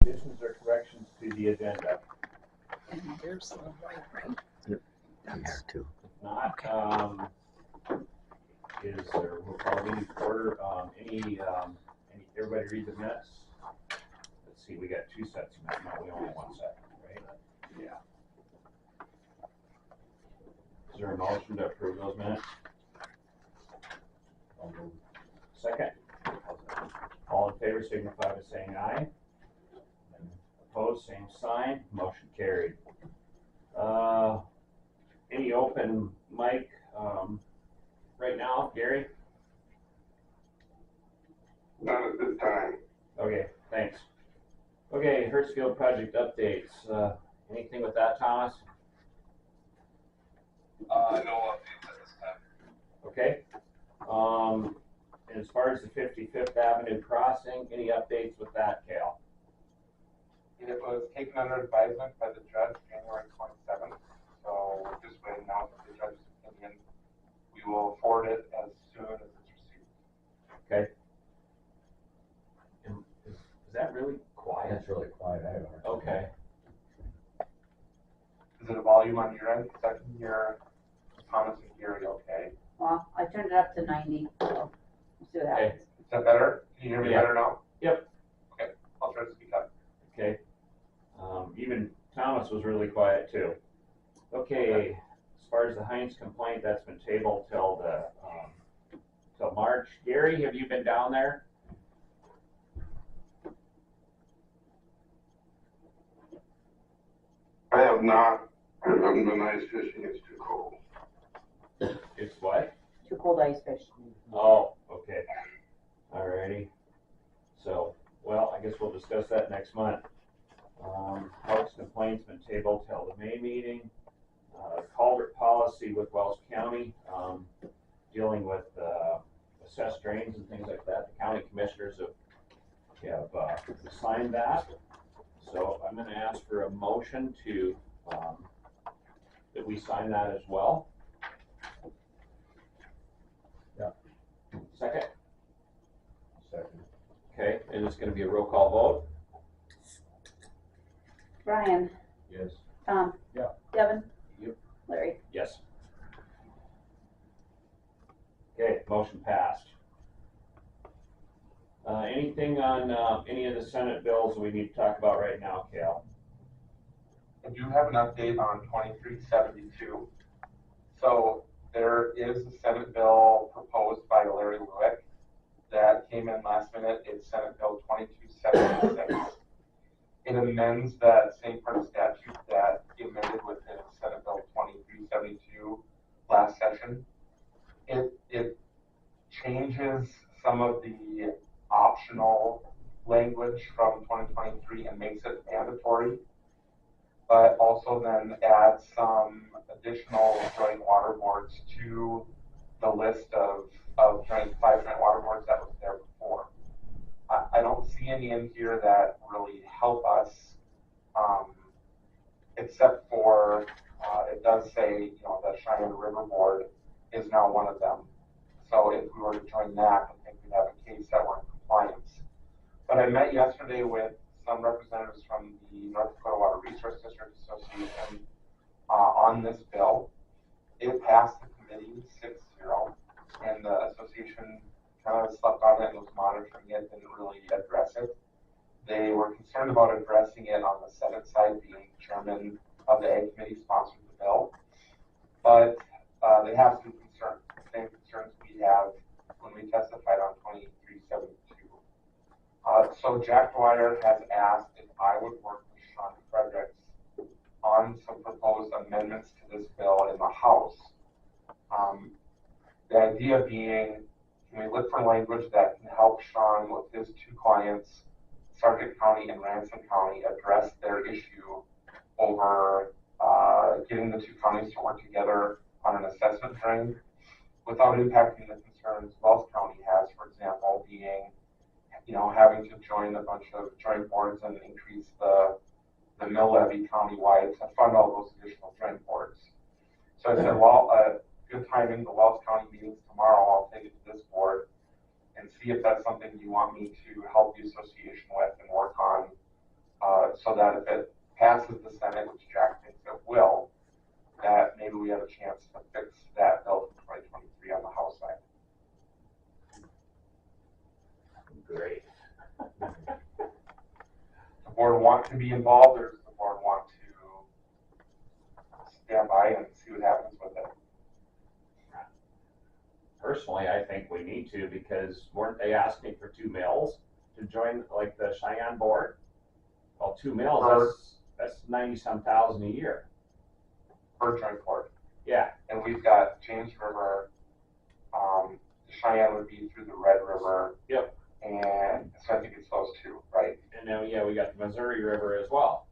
Additions or corrections to the agenda? There's the white, right? Yep. That's, Too. If not, is there, we'll call meeting to order. Everybody read the minutes? Let's see, we got two sets of minutes. No, we only have one set, right? Yeah. Is there a motion to approve those minutes? Second. All in favor signify by saying aye. Opposed, same sign. Motion carried. Any open mic right now, Gary? Not at this time. Okay, thanks. Okay, Hertzfield project updates. Anything with that, Thomas? No updates at this time. Okay. And as far as the 55th Avenue crossing, any updates with that, Cal? It was taken under advisement by the judge January 27th, so we're just waiting now for the judge's opinion. We will forward it as soon as it's received. Okay. And is that really quiet? It's really quiet. I haven't heard. Okay. Is it a volume on your end? Because I can hear Thomas and Gary okay. Well, I turned it up to 90, so we'll see what happens. Is that better? Can you hear me Yeah. better now? Yep. Okay, I'll try to speak up. Okay. Even Thomas was really quiet too. Okay, as far as the Heinz complaint, that's been tabled till March. Gary, have you been down there? I have not. I haven't been ice fishing. It's too cold. It's what? Too cold ice fish. Oh, okay. Alrighty. So, well, I guess we'll discuss that next month. House complaint's been tabled till the May meeting. Culvert policy with Wells County, dealing with assessed drains and things like that. The county commissioners have signed that. So I'm gonna ask for a motion to, that we sign that as well. Yeah. Second? Second. Okay, and it's gonna be a roll call vote. Brian, Yes. Tom. Yeah. Devin. Yep. Larry. Yes. Okay, motion passed. Anything on any of the Senate bills we need to talk about right now, Cal? I do have an update on 2372. So there is a Senate bill proposed by Larry Lewick that came in last minute. It's Senate Bill 2276. It amends that same part of statute that he amended within Senate Bill 2372 last session. It changes some of the optional language from 2023 and makes it mandatory, but also then adds some additional joint water boards to the list of five joint water boards that was there before. I don't see any in here that really help us, except for it does say, the Cheyenne River Board is now one of them. So if we were to join that, I think we'd have a case that we're in compliance. But I met yesterday with some representatives from the North Dakota Water Resource District Association on this bill. It passed the committee 6-0, and the association kind of slept on it and was monitoring it, didn't really address it. They were concerned about addressing it on the Senate side, being chairman of the Ag Committee sponsored the bill. But they have some concerns, the same concerns we have when we testified on 2372. So Jack Dwyer has asked if I would work with Sean Fredericks on some proposed amendments to this bill in the House. The idea being, can we look for language that can help Sean with his two clients, Sargent County and Ransom County, address their issue over getting the two counties to work together on an assessment drain without impacting the concerns Wells County has, for example, being, having to join a bunch of joint boards and increase the mill levy countywide to fund all those additional joint boards. So I said, well, good timing, the Wells County meeting's tomorrow. I'll take it to this board and see if that's something you want me to help the association with and work on so that if it passes the Senate, which Jack thinks it will, that maybe we have a chance to fix that bill for 2023 on the House side. Great. The board want to be involved, or does the board want to stand by and see what happens with it? Personally, I think we need to, because weren't they asking for 2 mills to join, like, the Cheyenne board? Well, 2 mills, that's 90-some thousand a year. Per joint board. Yeah, And we've got James River, Cheyenne would be through the Red River. Yep. And so I think it's those two, right? and then, yeah, we got the Missouri River as well.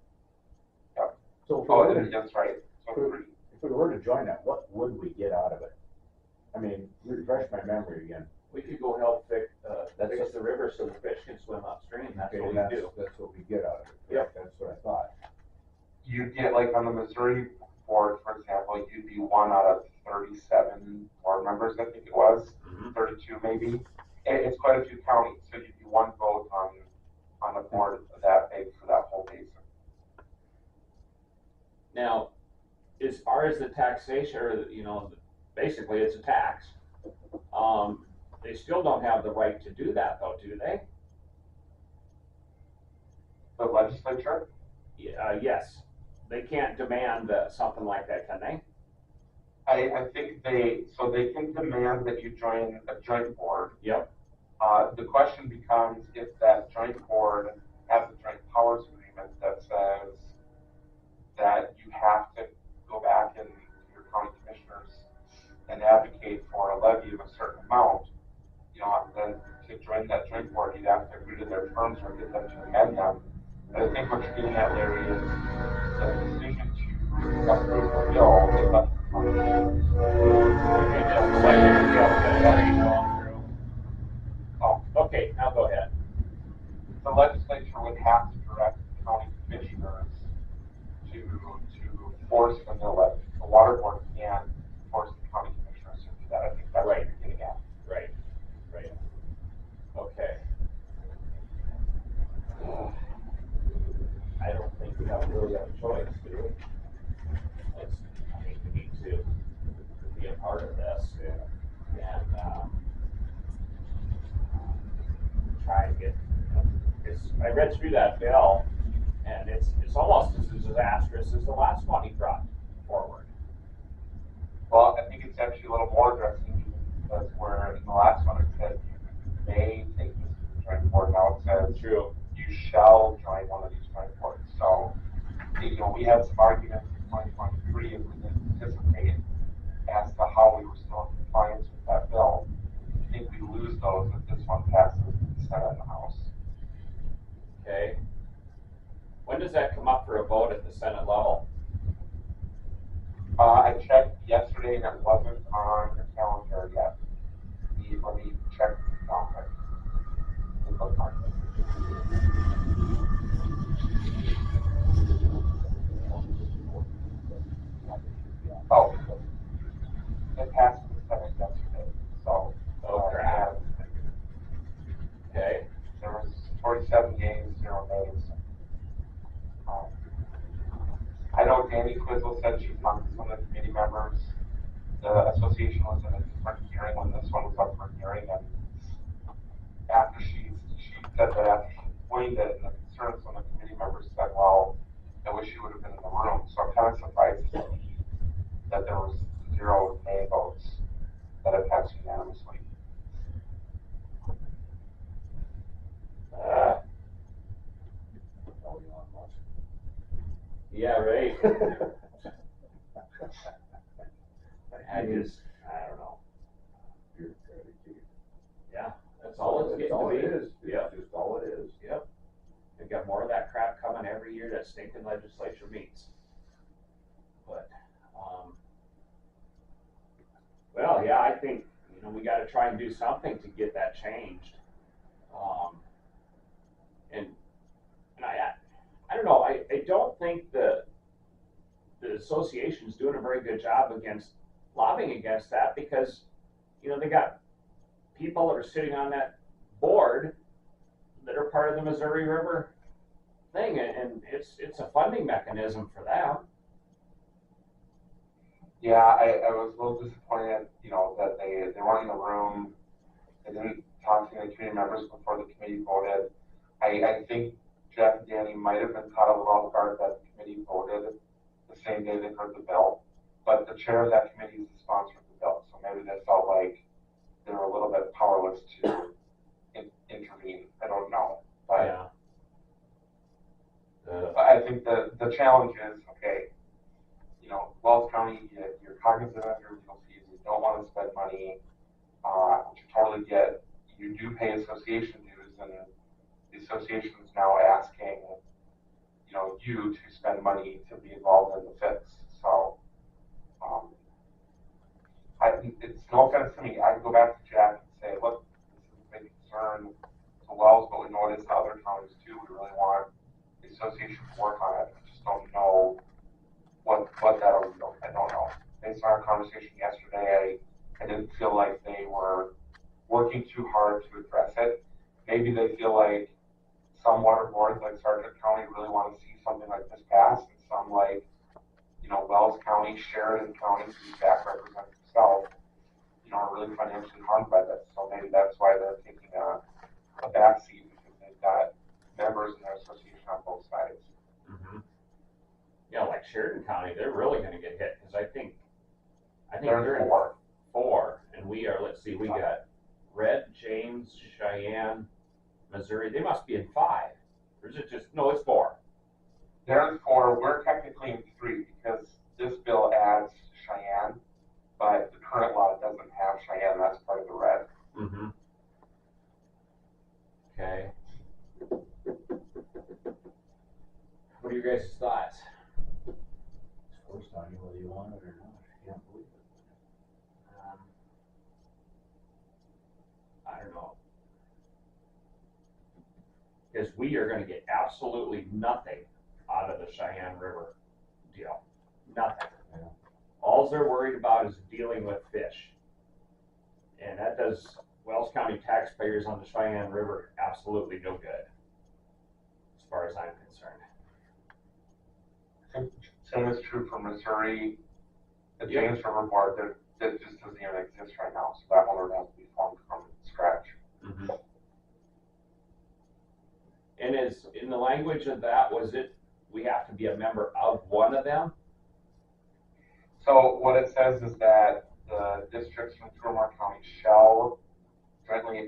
So if we Oh, were and that's right. So three. if we were to join that, what would we get out of it? I mean, refresh my memory again. We could go help fix That's- the river so the fish can swim upstream, that's Okay, what and we do. that's what we get out of it. Yep. That's what I thought. You get, like, on the Missouri board, for example, you'd be 1 out of 37 board members, I think it was, Mhm. 32 maybe. It's quite a few counties, so you'd be 1 vote on a board that big for that whole basin. Now, as far as the taxation, or, basically it's a tax, they still don't have the right to do that though, do they? The legislature, Yes, they can't demand something like that, can they? I think they can demand that you join a joint board. Yep. The question becomes if that joint board has a joint powers agreement that says that you have to go back and your county commissioners and advocate for a levy of a certain amount, then to join that joint board, you'd have to agree to their terms or get them to amend them. But I think what you're getting at, Larry, is the decision to approve the bill is up to the county. Oh, Okay, now go ahead. the legislature would have to direct the county commissioners to force the mill levy. The water board can force the county commissioners to do that. I think that's what you're getting at. Right. Okay. I don't think we really have a choice, do we? We need to be a part of this and try and get, I read through that bill, and it's almost as disastrous as the last one he brought forward. Well, I think it's actually a little more addressing because where in the last one it said you may take this to the joint board, now it says True. you shall join one of these joint boards. So, we had some arguments in 2023 and we didn't anticipate as to how we were still in compliance with that bill. I think we lose those if this one passes the Senate and the House. Okay. When does that come up for a vote at the Senate level? I checked yesterday and it wasn't on the calendar yet. Let me check the calendar. Oh, it passed the Senate yesterday, so. Oh, crap. Okay. There was 47 games, 0 nays. I know Danny Quizzle said she talked to some of the committee members. The association was in a different hearing when this one was up for hearing, and after she said that after she explained it, and the concerns from the committee members said, well, I wish you would have been in the room. So I'm kind of surprised to see that there was 0 nay votes that it passed unanimously. Yeah, right. I don't know. Yeah, that's all it's getting to be. It's Yep. just all it is. Yep. They got more of that crap coming every year that stinking legislature meets. But, well, yeah, I think, we gotta try and do something to get that changed. And I don't know, I don't think the association's doing a very good job lobbying against that, because, they got people that are sitting on that board that are part of the Missouri River thing, and it's a funding mechanism for them. Yeah, I was a little disappointed, you know, that they weren't in the room. They didn't talk to any committee members before the committee voted. I think Jeff and Danny might have been caught a little off guard that the committee voted the same day they heard the bill. But the chair of that committee is the sponsor of the bill, so maybe they felt like they were a little bit powerless to intervene. I don't know, but Yeah. I think the challenge is, okay, you know, Wells County, you're cognizant of your legal fees, you don't want to spend money, which you totally get. You do pay association dues, and the association is now asking, you know, you to spend money to be involved in the fix. So, it's no offense to me. I can go back to Jack and say, look, this is a big concern to Wells, but we know it is to other counties too. We really want the association to work on it. I just don't know what that'll do. I don't know. Based on our conversation yesterday, I didn't feel like they were working too hard to address it. Maybe they feel like some water boards like Sargent County really want to see something like this passed, and some like, you know, Wells County, Sheridan County, who Jack represents himself, you know, are really financially harmed by this. So maybe that's why they're taking a backseat, because they've got members in their association on both sides. Mm-hmm. Yeah, like Sheridan County, they're really gonna get hit, because I think They're they're in four. 4, and we are, let's see, we got Red, James, Cheyenne, Missouri, they must be in 5. Or is it just, no, it's 4. They're in 4. We're technically in 3 because this bill adds Cheyenne, but the current law doesn't have Cheyenne. That's part of the red. Mm-hmm. Okay. What are your guys' thoughts? It's forced on you whether you want it or not. You can't believe it. I don't know. Because we are gonna get absolutely nothing out of the Cheyenne River deal. Nothing. Yeah. All they're worried about is dealing with fish. And that does Wells County taxpayers on the Cheyenne River absolutely no good, as far as I'm concerned. I think same is true for Missouri. The Yep. James River Board, that just doesn't even exist right now, so that one would have to be formed from scratch. Mm-hmm. And is, in the language of that, was it, we have to be a member of one of them? So what it says is that the districts in Turner County shall jointly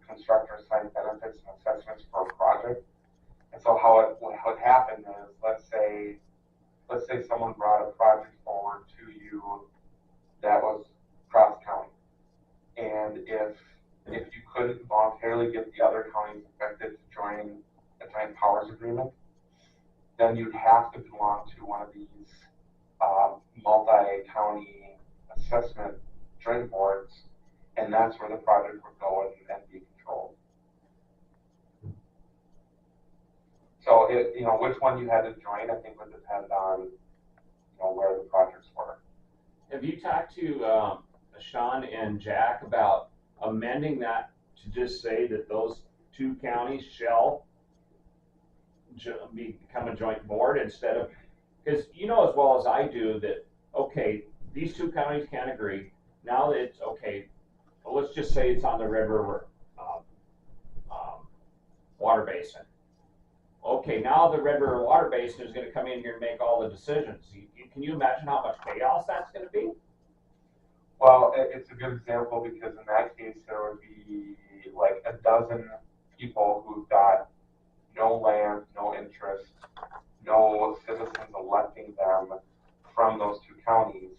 construct or assign benefits and assessments for a project. And so how it would happen is, let's say someone brought a project forward to you that was cross county. And if you couldn't voluntarily get the other counties affected to join a joint powers agreement, then you'd have to belong to one of these multi-county assessment joint boards, and that's where the project would go and be controlled. So you know, which one you had to join, I think would depend on, you know, where the projects were. Have you talked to Sean and Jack about amending that to just say that those 2 counties shall become a joint board instead of, because you know as well as I do that, okay, these 2 counties can't agree. Now that it's, okay, well, let's just say it's on the Red River water basin. Okay, now the Red River water basin is gonna come in here and make all the decisions. Can you imagine how much chaos that's gonna be? Well, it's a good example because in that case, there would be like a dozen people who've got no land, no interest, no citizens electing them from those 2 counties,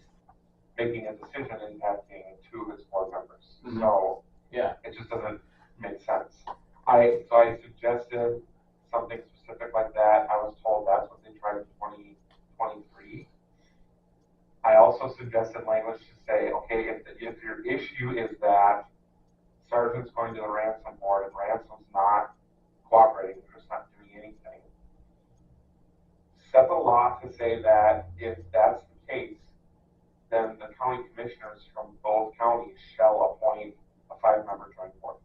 making a decision impacting 2 of his board members. Mhm. So Yeah. it just doesn't make sense. I suggested something specific like that. I was told that's what they tried in 2023. I also suggested language to say, okay, if your issue is that Sergeant's going to the ransom board and ransom's not cooperating, they're just not doing anything, set the law to say that if that's the case, then the county commissioners from both counties shall appoint a 5-member joint board.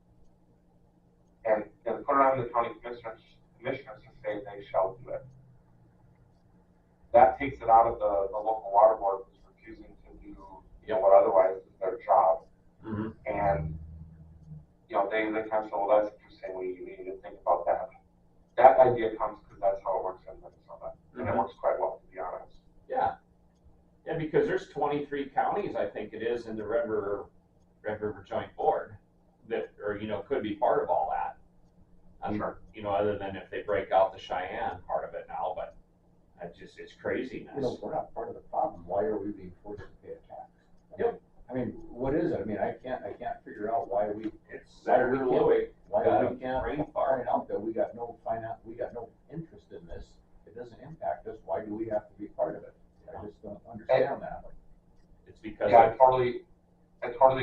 And then put it on the county commissioners to say they shall do it. That takes it out of the local water board who's refusing to do, what otherwise is their job. Mm-hmm. And, they kind of say, well, that's interesting, we need to think about that. That idea comes because that's how it works in Minnesota, and it works quite well, to be honest. Yeah. Yeah, because there's 23 counties, I think it is, in the Red River Joint Board that, or, could be part of all that. Sure. Other than if they break out the Cheyenne part of it now, but it's craziness. If we're not part of the problem, why are we being forced to pay a tax? Yep. I mean, what is it? I mean, I can't figure out why we It's Why Senator we can't- Louie. Why got we a can't brain find fart. out that we got no interest in this, it doesn't impact us, why do we have to be part of it? I just don't understand that. It's because Yeah, I totally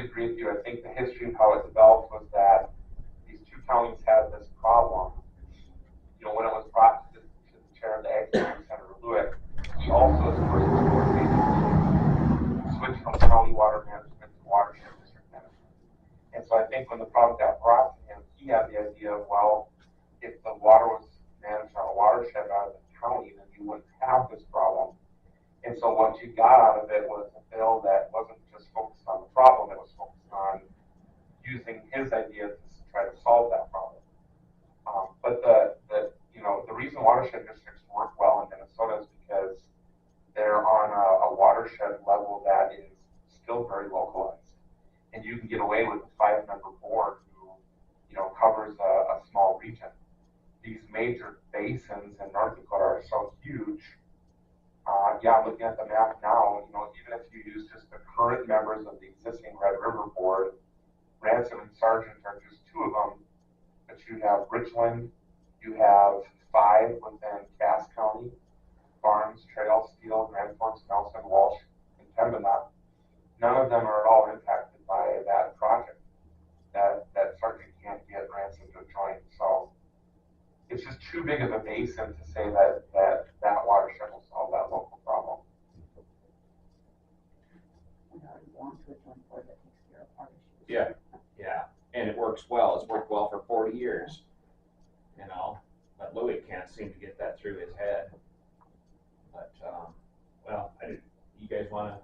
agree with you. I think the history of how it developed was that these two counties had this problem. When it was brought to the chair of the Ag Committee, Senator Lewitt, he also is the person who coordinated the switch from county water management to watershed district management. And so I think when the problem got brought to him, he had the idea of, well, if the water was managed on a watershed out of the county, then you wouldn't have this problem. And so what you got out of it was a bill that wasn't just focused on the problem, it was focused on using his idea to try to solve that problem. But the reason watershed districts work well in Minnesota is because they're on a watershed level that is still very localized. And you can get away with a 5-member board who, covers a small region. These major basins in North Dakota are so huge. Looking at the map now, even if you use just the current members of the existing Red River Board, Ransom and Sargent are just 2 of them, but you have Richland, you have 5 within Cass County, Barnes, Trail, Steele, Grand Forks, Nelson, Walsh, and Pembina. None of them are at all impacted by that project. That Sargent can't get Ransom to join. So it's just too big of a basin to say that watershed will solve that local problem. We already belong to a joint board that takes care of our issues. Yeah, and it works well. It's worked well for 40 years. But Louis can't seem to get that through his head. But, you guys want to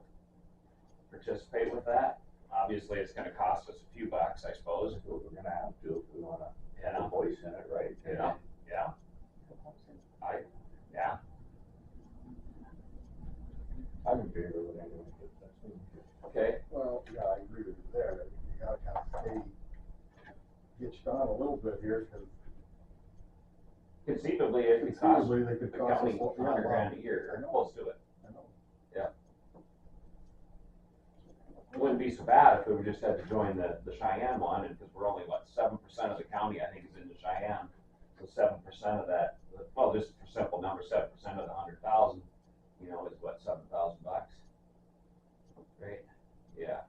participate with that? Obviously, it's going to cost us a few bucks, I suppose. We're gonna have to if we wanna have Yeah. a voice in it, right? Yeah. I'm in favor of it anyway, but that's me. Okay. Well, yeah, I agree with you there. You gotta kind of stay hitched on a little bit here, because Conceivably, it could cost conceivably they could the cost us. county Yeah, $100,000 a year, I know. close to it. I know. It wouldn't be so bad if we just had to join the Cheyenne one, and because we're only, 7% of the county, I think, is in the Cheyenne. So 7% of that, well, just for simple number, 7% of the 100,000, is what, $7,000 bucks? Right? Yeah.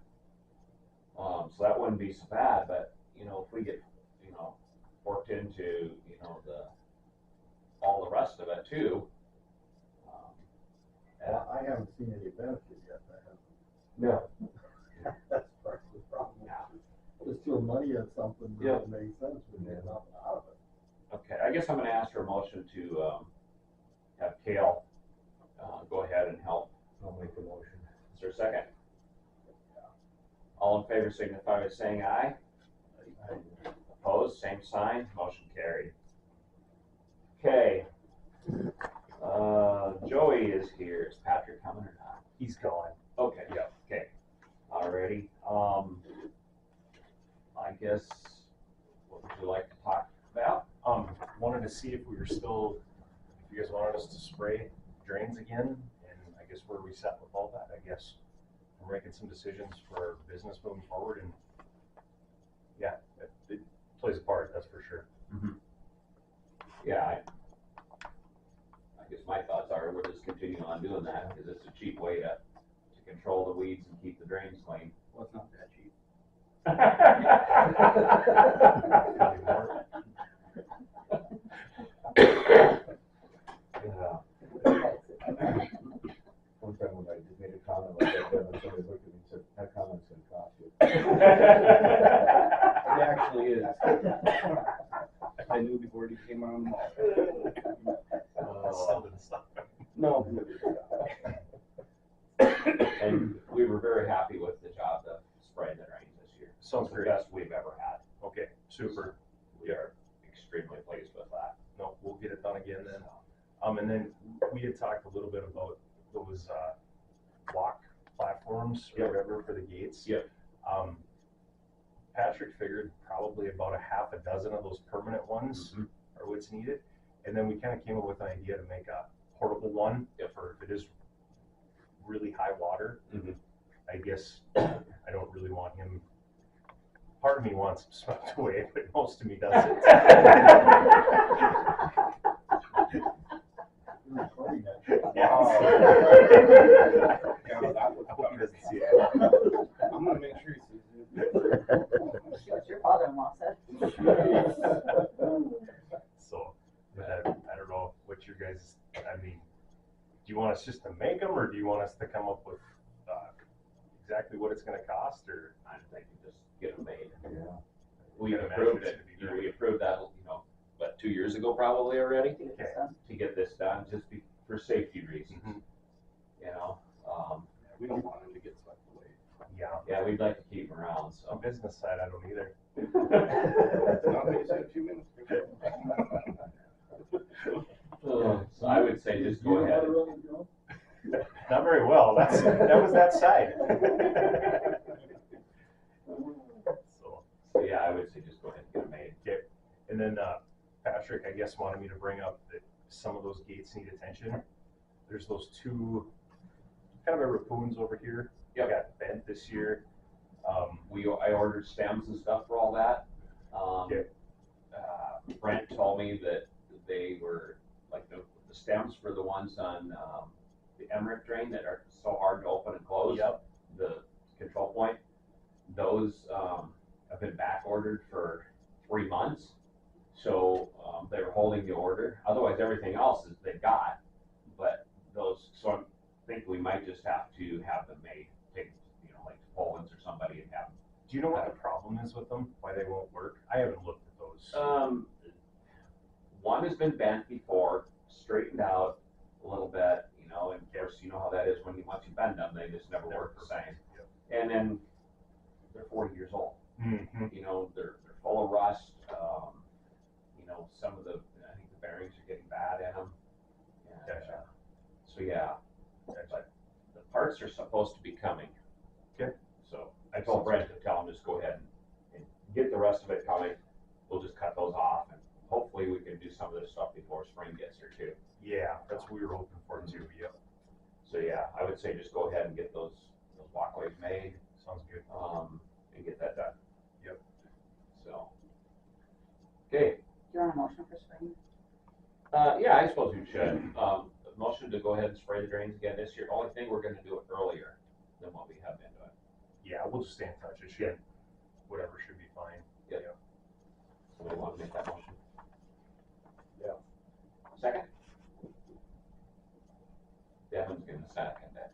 So that wouldn't be so bad, but, if we get, worked into, all the rest of it too. Well, I haven't seen any benefit yet, I haven't. No. That's part of the problem. Yeah. Just throw money at something that Yeah. doesn't make sense when there's nothing out of it. Okay, I guess I'm gonna ask for a motion to, have Kale, go ahead and help. I'll make a motion. Is there a second? All in favor signify by saying aye. Opposed, same sign, motion carried. Okay. Joey is here. Is Patrick coming or not? He's gone. Okay, yeah, okay. Alrighty, I guess, what would you like to talk about? Wanted to see if we were still, if you guys wanted us to spray drains again, and I guess where we set with all that. I guess we're making some decisions for business moving forward, and yeah, it plays a part, that's for sure. Yeah, I guess my thoughts are we'll just continue on doing that because it's a cheap way to control the weeds and keep the drains clean. Well, it's not that cheap. One time when I just made a comment like that, then somebody looked at me and said, that comment's gonna cost you. It actually is. I knew before he came on. and stuff. No. And we were very happy with the job of spraying the drains this year. Sounds It's the great. best we've ever had. Okay, super. We are extremely pleased with that. No, we'll get it done again then. And then we had talked a little bit about those, block platforms or Yep. whatever for the gates. Yep. Patrick figured probably about a half a dozen of those permanent ones Mhm. are what's needed. And then we kind of came up with an idea to make a portable one for if it is really high water. Mhm. I guess I don't really want him, part of me wants him swept away, but most of me doesn't. You're recording that. Yes. Yeah, that was I hope he doesn't see it. I'm gonna make sure he sees it. See what your father-in-law said. So, but I don't know what your guys, I mean, do you want us just to make them, or do you want us to come up with exactly what it's gonna cost, or? I'm thinking just get them made. Yeah. We Gotta approved imagine it, it's gonna be we approved that, what, 2 years ago probably already? To get this Okay. done. To get this done, just for safety reasons, Mhm. you know? We don't want him to get swept away. Yeah, Yeah, we'd like to keep them around, on so. business side, I don't either. Not what you said a few minutes ago. So I would say just go ahead. Not very well, that was that side. So, So yeah, I would say just go ahead and get them made. okay, and then, Patrick, I guess, wanted me to bring up that some of those gates need attention. There's those two, kind of a raccoons over here. Yep. Got bent this year. I ordered stems and stuff for all that. Okay. Brent told me that they were, like, the stems for the ones on, the Emmerich drain that are so hard to open and close. Yep. The control point, those, have been back ordered for 3 months. So, they were holding the order. Otherwise, everything else is they got, but those, so I think we might just have to have them made, take, like to Poland's or somebody and have them. Do you know what the problem is with them? Why they won't work? I haven't looked at those. One has been bent before, straightened out a little bit, and of course, you know how that is when once you bend them, they just never work the same. Yep. And then they're 40 years old. Mhm. They're full of rust. Some of I think the bearings are getting bad in them. And, Gotcha. so yeah, but the parts are supposed to be coming. Okay. So I told Brent to tell him just go ahead and get the rest of it coming. We'll just cut those off, and hopefully we can do some of this stuff before spring gets here too. Yeah, that's what we were hoping for too, yep. So yeah, I would say just go ahead and get those walkways made, Sounds good. and get that done. Yep. So, okay, Do you want a motion for spring? yeah, I suppose we should. Motion to go ahead and spray the drains again this year. Only thing, we're gonna do it earlier than what we have been doing. Yeah, we'll just stay in touch. It should, whatever should be fine. Yep. Somebody want to make that motion? Yeah. Second? Devin's gonna second it.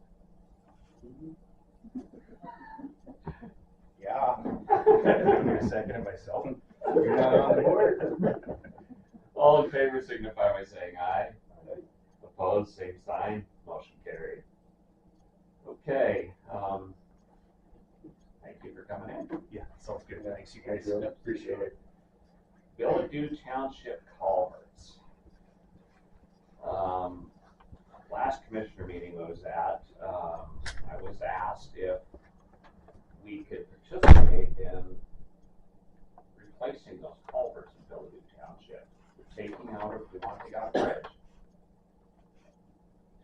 Yeah. I'm gonna second it myself. You're not on the board. All in favor signify by saying aye. Opposed, same sign, motion carried. Okay, thank you for coming in. Yeah, sounds good. Thanks, you guys. Thank you. Appreciate it. Billadu Township culverts. Last commissioner meeting I was at, I was asked if we could participate in replacing those culverts in Billadu Township. We're taking out, we want to take out a bridge.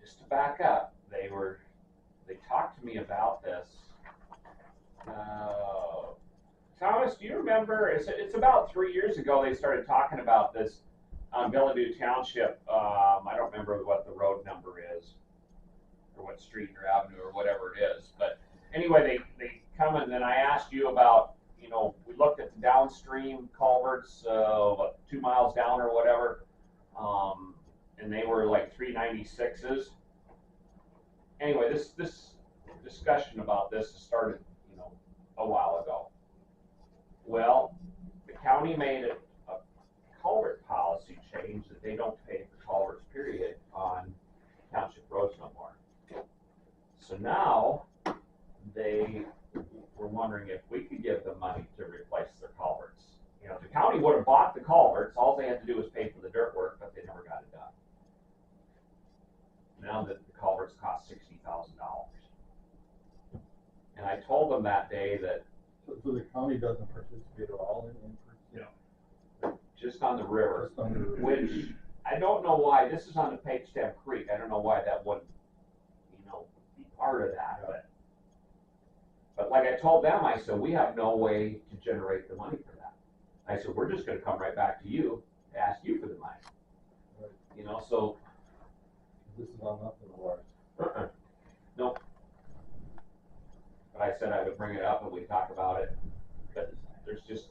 Just to back up, they talked to me about this. Thomas, do you remember, it's about 3 years ago they started talking about this on Billadu Township. I don't remember what the road number is, or what street or avenue or whatever it is, but anyway, they come and then I asked you about, we looked at the downstream culverts, 2 miles down or whatever, and they were like 396s. Anyway, this discussion about this started, a while ago. Well, the county made a culvert policy change that they don't pay for culverts, period, on township roads no more. So now, they were wondering if we could give them money to replace their culverts. You know, the county would have bought the culverts, all they had to do was pay for the dirt work, but they never got it done. Now that the culverts cost $60,000. And I told them that day that So the county doesn't participate at all in just on the river, just under. which I don't know why, this is on the Page Stem Creek, I don't know why that wouldn't, you know, be part of that, but like I told them, I said, we have no way to generate the money for that. I said, we're just gonna come right back to you, to ask you for the money. Right. You know, so, This is on nothing large. nope. But I said I would bring it up and we'd talk about it, but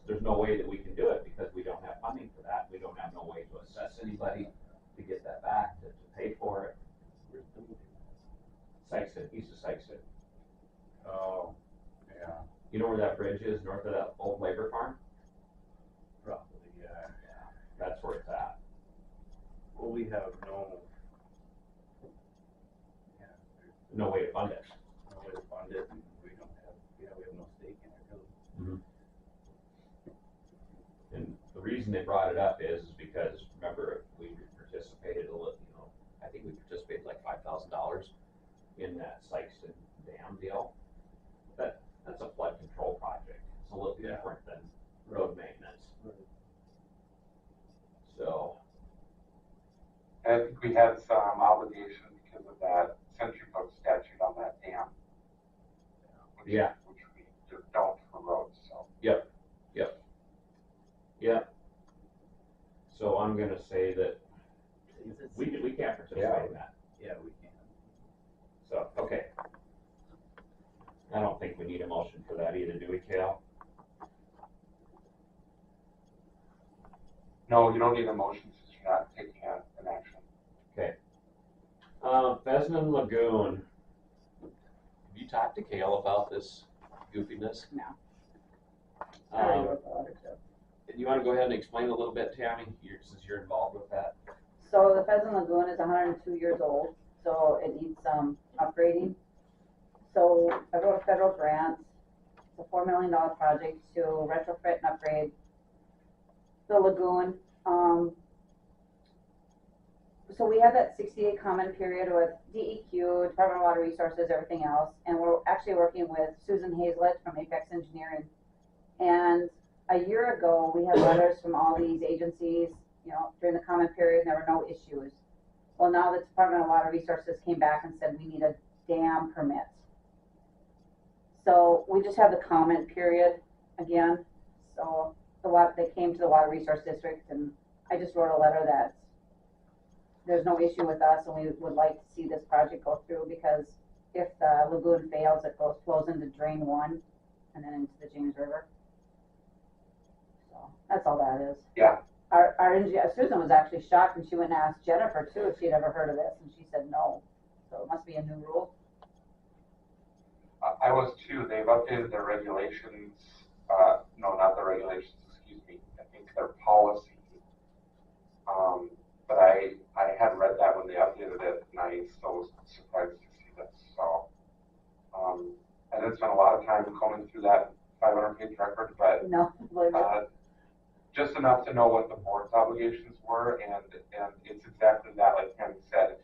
there's no way that we can do it because we don't have funding for that. We don't have no way to assess anybody to get that back, to pay for it. Sykeston, east of Sykeston. Oh, yeah, You know where that bridge is, north of that old labor farm? probably, yeah. That's where it's at. Well, we have no, yeah, there's No way to fund it. no way to fund it, and we don't have, we have no stake in it, really. And the reason they brought it up is because, remember, we participated a little, you know, I think we participated like $5,000 in that Sykeston Dam deal. That's a flood control project. It's a little Yeah. different than road maintenance. Right. So, And I think we had some obligation because of that centrifuge statute on that dam. Which- Yeah. Which we just don't for roads, so. yeah. So I'm gonna say that we can't participate in that. Yeah, we can. So, okay. I don't think we need a motion for that either, do we, Cale? No, you don't need a motion since you're not taking an action. Okay. Pheasant Lagoon. Have you talked to Kale about this goofiness? No. I already Um, wrote the letter too. you wanna go ahead and explain a little bit, Tammy, since you're involved with that? So the Pheasant Lagoon is 102 years old, so it needs some upgrading. So I wrote a federal grant, it's a $4 million project to retrofit and upgrade the lagoon. So we had that 60-day comment period with DEQ, Department of Water Resources, everything else, and we're actually working with Susan Hazlett from Apex Engineering. And a year ago, we had letters from all these agencies, you know, during the comment period, and there were no issues. Well, now the Department of Water Resources came back and said we need a dam permit. So we just had the comment period again. So they came to the Water Resource District, and I just wrote a letter that there's no issue with us, and we would like to see this project go through, because if the lagoon fails, it flows into drain 1 and then into the James River. So that's all that is. Yeah. Our engineer, Susan was actually shocked, and she went and asked Jennifer too if she'd ever heard of this, and she said no. So it must be a new rule. I was too. They've updated their regulations, no, not the regulations, excuse me. I think their policy. But I had read that when they updated it, and I still was surprised to see this, so. I didn't spend a lot of time combing through that 500-page record, but, No, believe it. just enough to know what the board's obligations were, and it's exactly that, like Tammy said,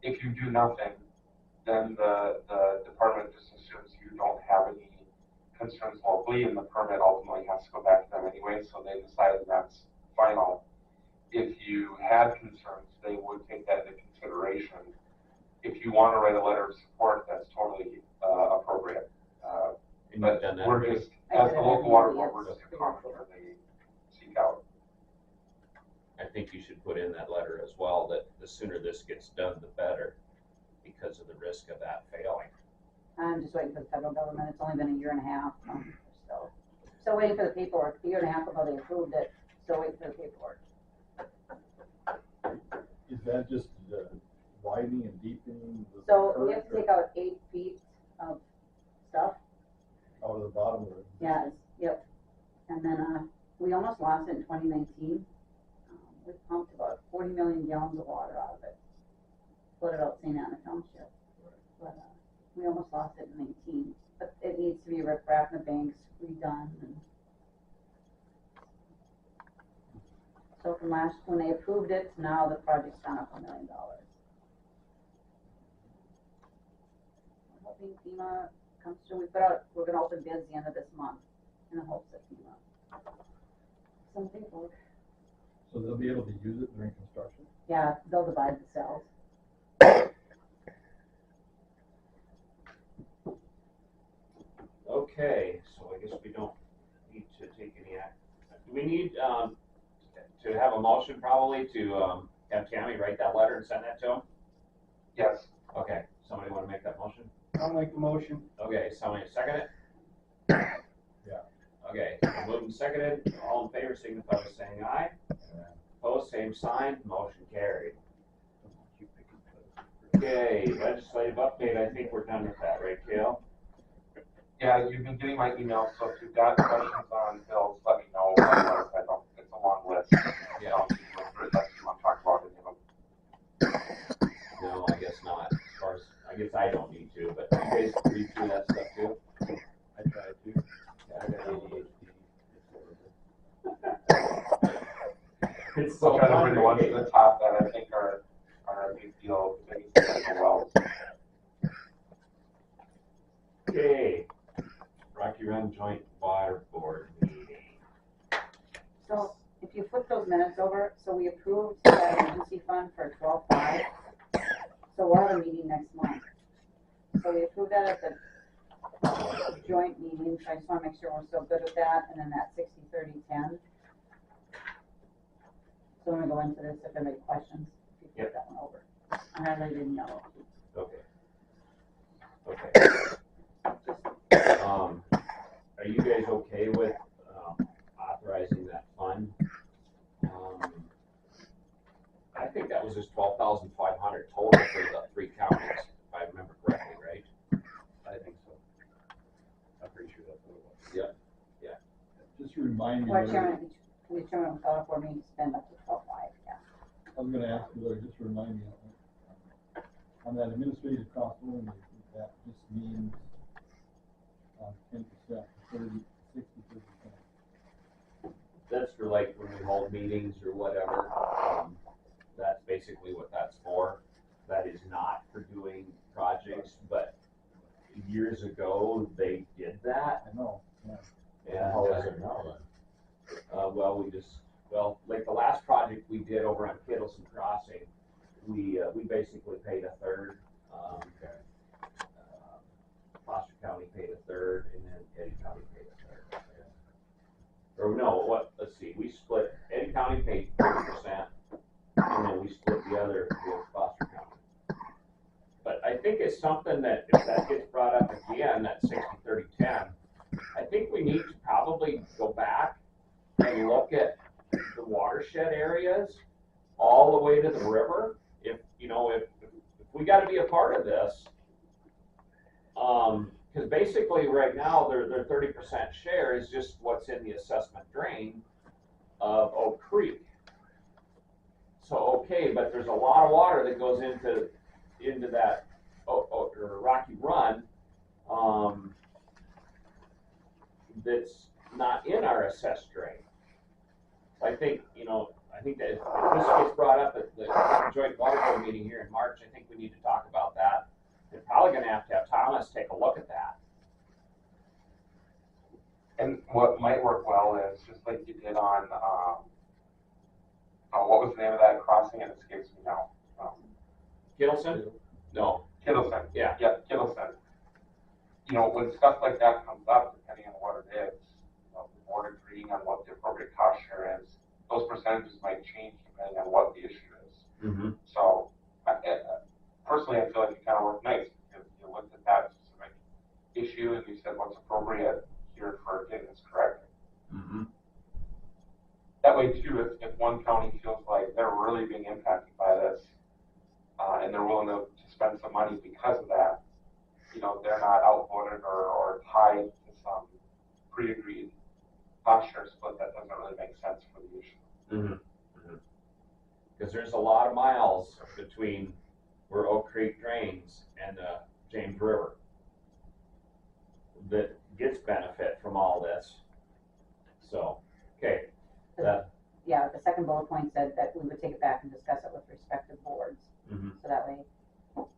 if you do nothing, then the department just assumes you don't have any concerns locally, and the permit ultimately has to go back to them anyway, so they decided that's final. If you had concerns, they would take that into consideration. If you want to write a letter of support, that's totally appropriate. And you've But done that we're already? just, I as did the it local every water year. board, we're just a commenter they seek out. I think you should put in that letter as well, that the sooner this gets done, the better, because of the risk of that failing. I'm just waiting for the federal government. It's only been a year and a half. Still waiting for the paperwork. A year and a half ago they approved it. Still waiting for the paperwork. Is that just widening and deepening? the So we current have to take out 8 feet of stuff. Out of the bottom of it? Yeah, yep. And then we almost lost it in 2019. we pumped about 40 million gallons of water out of it. Put it out St. Anna Township. But, we almost lost it in 19, but it needs to be riprap and the banks redone. And so from last, when they approved it, to now the project's gone up $1 million. I'm hoping FEMA comes through. We're gonna open bids the end of this month in the hopes that FEMA. Something for, So they'll be able to use it during construction? yeah, they'll divide the cells. Okay, so I guess we don't need to take any act. Do we need, to have a motion probably to, have Tammy write that letter and send that to him? Yes. Okay, somebody wanna make that motion? I'll make the motion. Okay, somebody second it? Yeah. Okay, moved and seconded, all in favor signify by saying aye. Opposed, same sign, motion carried. Okay, legislative update, I think we're done with that, right, Kale? Yeah, you've been getting my email, so if you've got questions on bills, let me know. Otherwise, I don't, it's a long list. Yeah. Unless you want to talk about any of them. No, I guess not, as far as, I guess I don't need to, but you guys read through that stuff too? I tried to. I got ADHD. It's so So kind of fun the ones to at the top that I think are a big deal, because they need to go well. Okay, Rocky Run Joint Waterboard meeting. So if you flip those minutes over, so we approved that emergency fund for 12/5. So we'll have a meeting next month. So we approved that at the joint meeting, so I just wanna make sure we're still good with that, and then that 60/30/10. So I'm gonna go into this if there are any questions, if you flip that one over. I highlighted in yellow. Okay. Okay. Are you guys okay with, authorizing that fund? I think that was just 12,500 total for the 3 counties, if I remember correctly, right? I think so. I'm pretty sure that's what it was. Just remind me, Well, Larry, Chairman, can the chairman without a board meeting to spend up to 12/5, yeah. I was gonna ask you, Larry, just remind me, on that administrative cost only, that just means 10%, 30%. That's for like when we hold meetings or whatever, that's basically what that's for. That is not for doing projects, but years ago, they did that. I know, yeah. And, How is it now then? like the last project we did over on Kittleson Crossing, we basically paid a third. Foster County paid a third, and then Eddie County paid a third. Or no, let's see, we split, Eddie County paid 30%, and then we split the other with Foster County. But I think it's something that, if that gets brought up again, that 60/30/10, I think we need to probably go back and look at the watershed areas all the way to the river. If we gotta be a part of this, because basically right now, their 30% share is just what's in the assessment drain of Oak Creek. So, okay, but there's a lot of water that goes into that or Rocky Run, that's not in our assessed drain. So I think that if this gets brought up at the joint water board meeting here in March, I think we need to talk about that. We're probably gonna have Thomas take a look at that. And what might work well is, just like you did on, what was the name of that crossing? It escapes me now. Kittleson? No. Kittleson. Yeah. Yeah, Kittleson. When stuff like that comes up, depending on what it is, the board agreeing on what the appropriate cost share is, those percentages might change depending on what the issue is. Mm-hmm. So, personally, I feel like it kind of worked nice, because you looked at that specific issue and you said what's appropriate here for getting this corrected. Mm-hmm. That way too, if one county feels like they're really being impacted by this, and they're willing to spend some money because of that, they're not outvoted or tied to some pre-agreed cost share split that doesn't really make sense for the issue. Mm-hmm. Cause there's a lot of miles between where Oak Creek drains and the James River that gets benefit from all this. So, okay, that, Yeah, the second bullet point said that we would take it back and discuss it with respective boards, mhm. so that way, Well,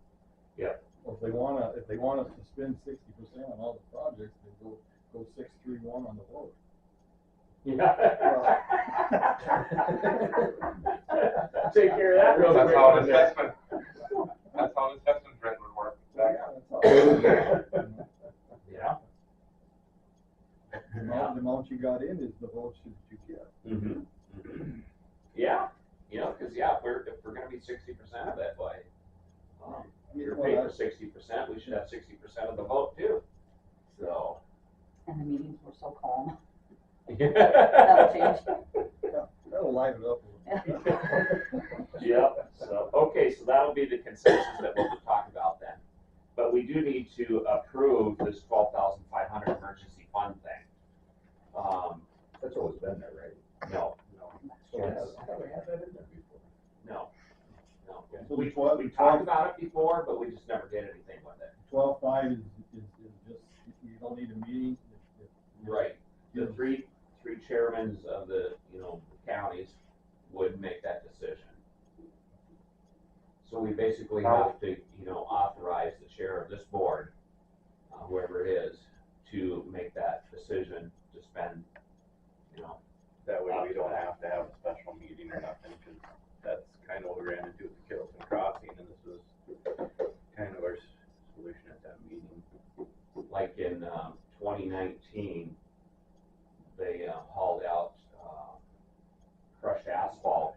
if they want us to spend 60% on all the projects, then go 6-3-1 on the vote. Take care of that real That's quick. how an wouldn't it? assessment, that's how an assessment grant would work. Yeah. The amount you got in is the votes that you get. Mhm. Yeah, you know, cause yeah, if we're gonna be 60% of it, boy, you're paid for 60%, we should have 60% of the vote too. So. and the meetings were so calm. That'll That'll change. That'll liven it up a little. Yep, so, okay, so that'll be the consensus that we'll talk about then. But we do need to approve this 12,500 emergency fund thing. That's always been there, right? No, So I thought we had that in there before. no. So We the 12 talked about it before, but we just never did anything with it. 12-5 is just, you don't need a meeting. Right. The three chairmen of the, the counties would make that decision. So we basically have to, authorize the chair of this board, whoever it is, to make that decision to spend, That way we don't have to have a special meeting or nothing, because that's kind of what we ran into with the Kittleton Crossing, and this was kind of our solution at that meeting. like in 2019, they hauled out crushed asphalt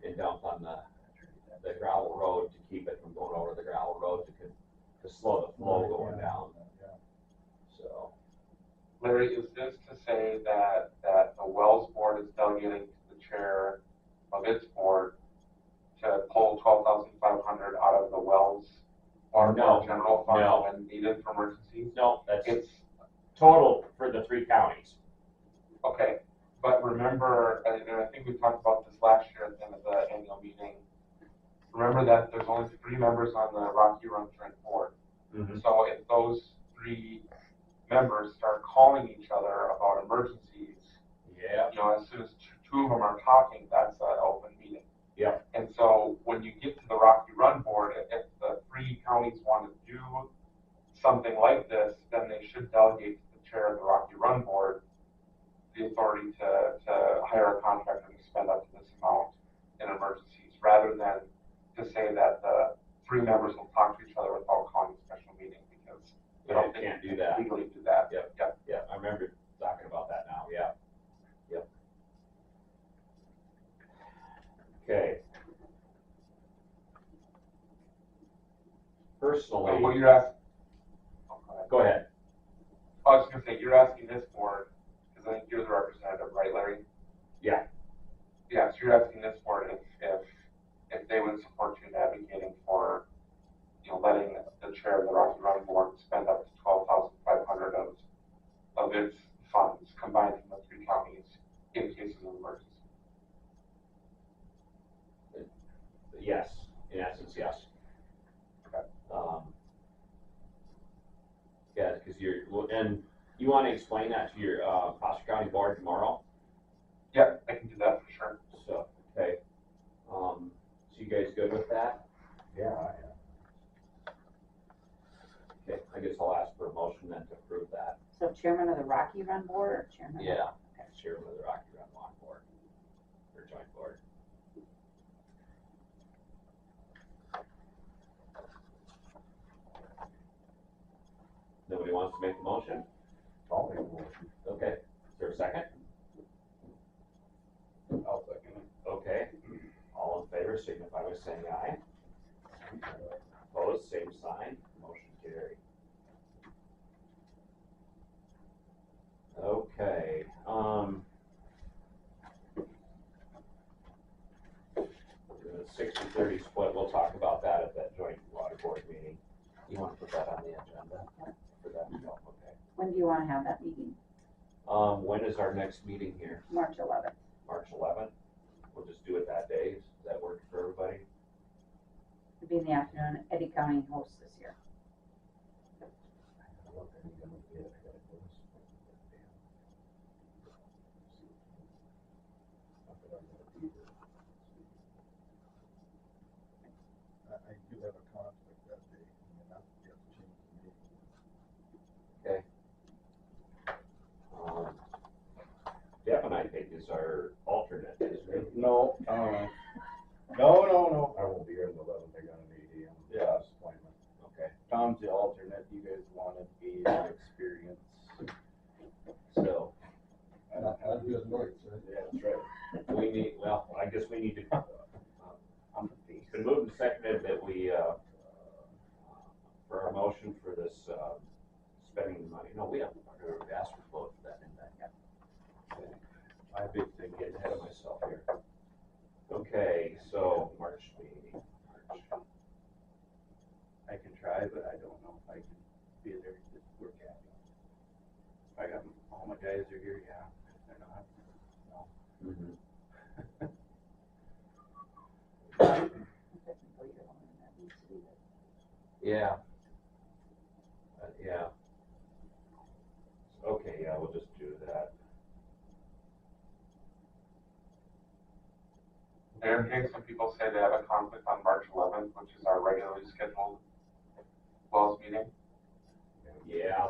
and dumped on the gravel road to keep it from going over the gravel road to slow the flow going down. So, Larry, is this to say that the Wells Board is delegating to the chair of its board to pull 12,500 out of the Wells Waterboard No, general fund no. when needed for emergencies? no, that's It's, total for the 3 counties. okay, but remember, and I think we talked about this last year at the end of the annual meeting, remember that there's only 3 members on the Rocky Run Joint Board. Mhm. So if those 3 members start calling each other about emergencies, Yeah. as soon as two of them are talking, that's an open meeting. Yeah. And so when you get to the Rocky Run Board, if the 3 counties want to do something like this, then they should delegate to the chair of the Rocky Run Board the authority to hire a contractor to spend up to this amount in emergencies, rather than to say that the 3 members will talk to each other without calling a special meeting, because I Yeah, don't you think can't do you that. can legally do that. Yep. Yeah, I remember talking about that now, yeah. Yep. Okay. Personally, Well, you're asking. go ahead. I was gonna say, you're asking this board, because I think you're the representative, right, Larry? Yeah. Yeah, so you're asking this board if they would support you in advocating for, letting the chair of the Rocky Run Board spend up to 12,500 of its funds combined from the 3 counties in cases of emergency. Yes, in essence, yes. Okay. Yeah, because and you want to explain that to your Foster County Board tomorrow? Yeah, I can do that for sure. So, okay. So you guys good with that? Yeah. Okay, I guess I'll ask for a motion then to approve that. So chairman of the Rocky Run Board or chairman? Yeah, chairman of the Rocky Run Lawn Board, or joint board. Nobody wants to make the motion? I'll make a motion. Okay, is there a second? I'll second it. Okay, all in favor signify by saying aye. Opposed, same sign, motion carried. Okay, the 60-30 split, we'll talk about that at that joint water board meeting. You wanna put that on the agenda for that? No, okay. When do you wanna have that meeting? When is our next meeting here? March 11th. March 11th? We'll just do it that day, does that work for everybody? It'll be in the afternoon. Eddie County hosts this year. I do have a conflict that day, and that's the change the meeting. Devin, I think, is our alternate, isn't he? No, no, I won't be here on the 11th, I got an ADM. Yeah. Appointment. Okay. Tom's the alternate, you guys wanted age experience. So. That good works, right? Yeah, that's right. We need, well, I guess we need to, I'm the face. it's been moved and seconded that we, for our motion for this, spending the money, no, we haven't asked for vote for that, didn't I? My big thing, getting ahead of myself here. Okay, so March meeting, March. I can try, but I don't know if I can be there to work at it. I got, all my guys are here, yeah, if they're not, no. Mm-hmm. Technically, you're the one that needs to do that. Yeah. Yeah. Okay, yeah, we'll just do that. There, hearing some people say they have a conflict on March 11th, which is our regularly scheduled Wells meeting. Yeah.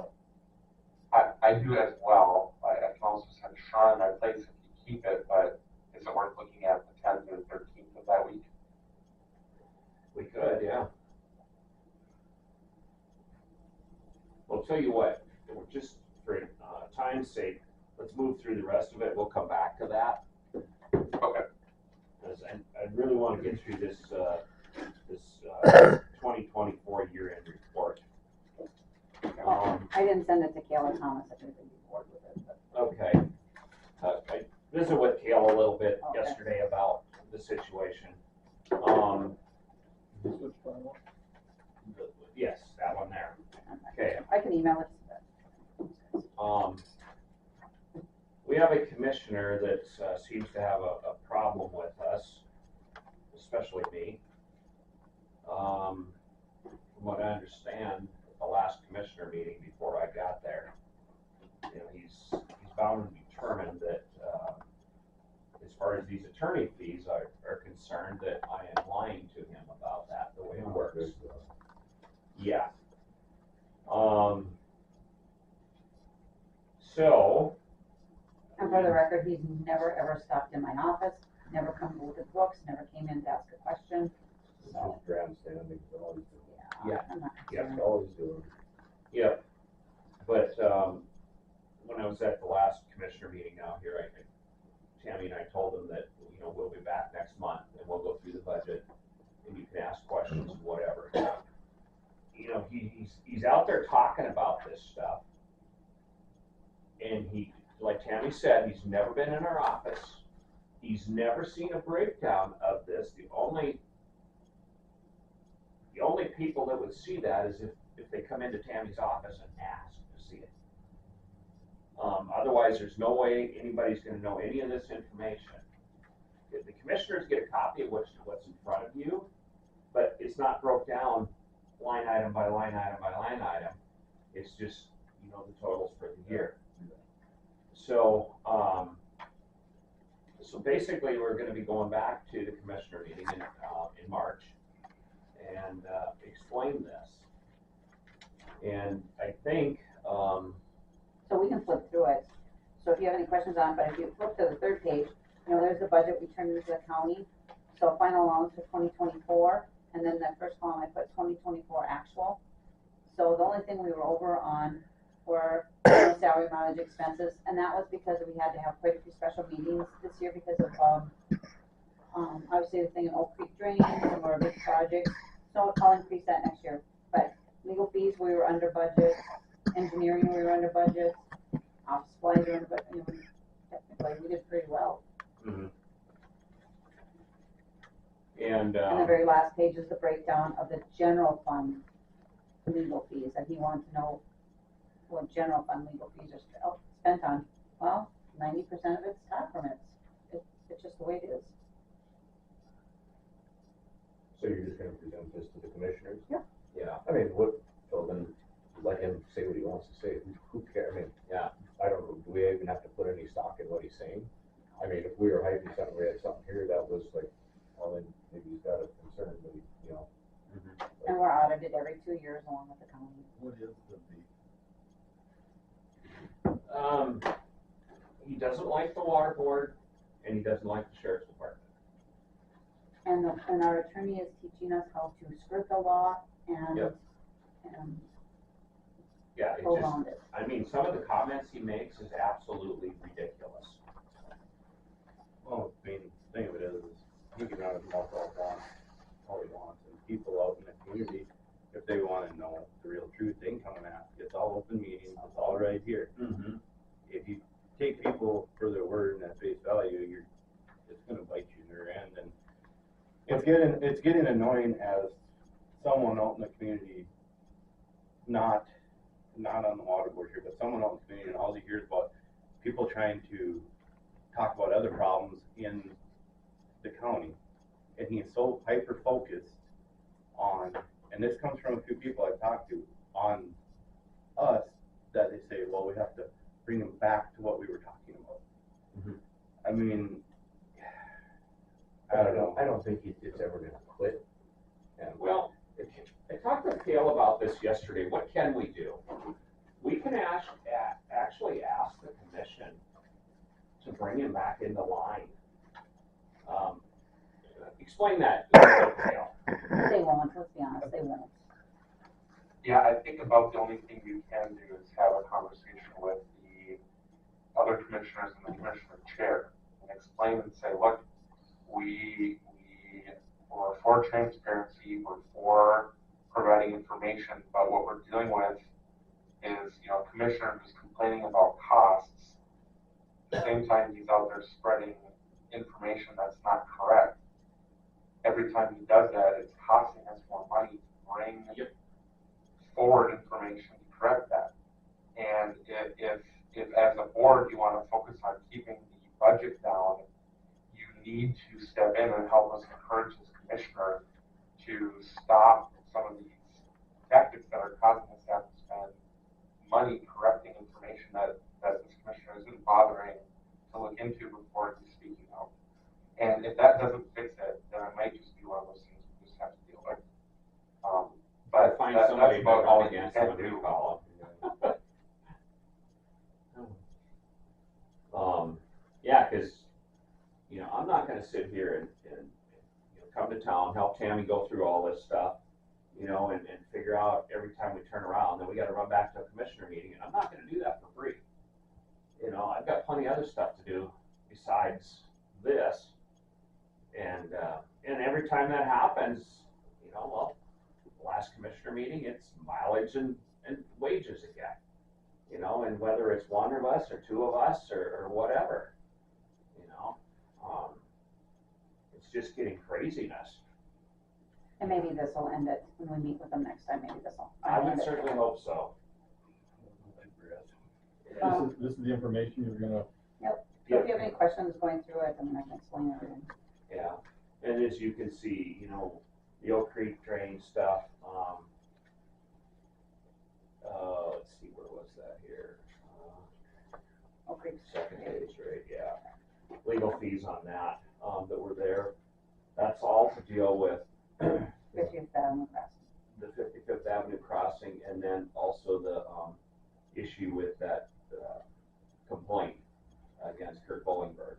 I do as well. I can also send Sean my place if you keep it, but is it worth looking at the 10th or 13th of that week? We could, yeah. Well, tell you what, just for time's sake, let's move through the rest of it. We'll come back to that. Okay. Because I really want to get through this, 2024 year-end report. I didn't send it to Kayla Thomas. I think they'd be bored with it, but. Okay. I visited with Kayla a little bit Okay. yesterday about the situation. This which one? Yes, that one there. Okay. I can email it. We have a commissioner that seems to have a problem with us, especially me. From what I understand, at the last commissioner meeting before I got there, you know, he's bound and determined that as far as these attorney fees are concerned, that I am lying to him about that, the way it works. Yeah. So, And for the record, he's never ever stopped in my office, never come to look at books, never came in to ask a question. So, Grandstanding, always doing. Yeah. I'm not Yeah. concerned. Always doing. yeah, but when I was at the last commissioner meeting out here, Tammy and I told them that, you know, we'll be back next month and we'll go through the budget and you can ask questions, whatever. You know, he's out there talking about this stuff. And he, like Tammy said, he's never been in our office. He's never seen a breakdown of this. The only people that would see that is if they come into Tammy's office and ask to see it. Otherwise, there's no way anybody's gonna know any of this information. The commissioners get a copy of what's in front of you, but it's not broke down line item by line item by line item. It's just, you know, the totals for the year. So, so basically, we're gonna be going back to the commissioner meeting in March and explain this. And I think, So we can flip through it. So if you have any questions on, but if you flip to the third page, you know, there's the budget we turned into the county. So final allowance for 2024, and then that first column I put 2024 actual. So the only thing we were over on were salary, mileage, expenses, and that was because we had to have quite a few special meetings this year because of obviously the thing in Oak Creek drains and we're a big project. So I'll increase that next year. But legal fees, we were under budget. Engineering, we were under budget. Office supplies, we were under budget. You know, technically, we did pretty well. and And the very last page is the breakdown of the general fund legal fees, and he wanted to know what general fund legal fees are spent on. Well, 90% of it's tile permits. It's just the way it is. So you're just gonna present this to the commissioners? Yeah. Yeah, I mean, so then let him say what he wants to say, who cares, I mean, yeah. I don't know, do we even have to put any stock in what he's saying? I mean, if we were hiding something, we had something here that was like, well, then maybe he's got a concern, but he, you know. And we're audited every 2 years along with the county. What is the He doesn't like the Waterboard, and he doesn't like the sheriff's department. And our attorney is teaching us how to skirt the law and, Yep. and Yeah, it go just, around it. I mean, some of the comments he makes is absolutely ridiculous. Well, I mean, the thing of it is he can run his mouth all he wants, and people out in the community, if they wanna know the real truth, they can come and ask, it's all open meetings, it's all right here. Mm-hmm. If you take people for their word and at face value, it's gonna bite you in the rear end, and it's getting annoying as someone out in the community, not on the water board here, but someone out in the community, and all you hear is about people trying to talk about other problems in the county, and he is so hyper focused on, and this comes from a few people I've talked to, on us, that they say, well, we have to bring them back to what we were talking about. Mhm. I mean, I don't know. I don't think it's ever gonna quit. And Well, I talked to Kale about this yesterday. What can we do? We can actually ask the commission to bring him back into line. Explain that, Kale. They won't, let's be honest, they won't. Yeah, I think about the only thing you can do is have a conversation with the other commissioners and the commissioner chair and explain and say, look, we're for transparency, we're for providing information, but what we're dealing with is, a commissioner who's complaining about costs. At the same time, he's out there spreading information that's not correct. Every time he does that, it's costing us more money to bring forward information to correct that. And if as a board you want to focus on keeping the budget down, you need to step in and help us encourage this commissioner to stop some of these tactics that are causing us to have to spend money correcting information that this commissioner isn't bothering to look into before he's speaking out. And if that doesn't fix it, then it might just be one of those things we just have to deal with. But Find that's somebody about to all call you against can him and do. recall him. Yeah, because, I'm not gonna sit here and come to town, help Tammy go through all this stuff, and figure out every time we turn around, then we gotta run back to a commissioner meeting, and I'm not gonna do that for free. I've got plenty of other stuff to do besides this. And every time that happens, well, the last commissioner meeting, it's mileage and wages again. And whether it's one of us or two of us or whatever, it's just getting craziness. And maybe this will end it when we meet with them next time, maybe this will. I would certainly hope so. This is the information you're gonna, So if you have any questions going through it, I can explain everything. Yeah, and as you can see, the Oak Creek drain stuff, let's see, where was that here? Okay. Second page, right, yeah. Legal fees on that, that were there. That's all to deal with 50th Avenue Crossing. the 55th Avenue crossing, and then also the, issue with that, complaint against Kurt Bollingberg.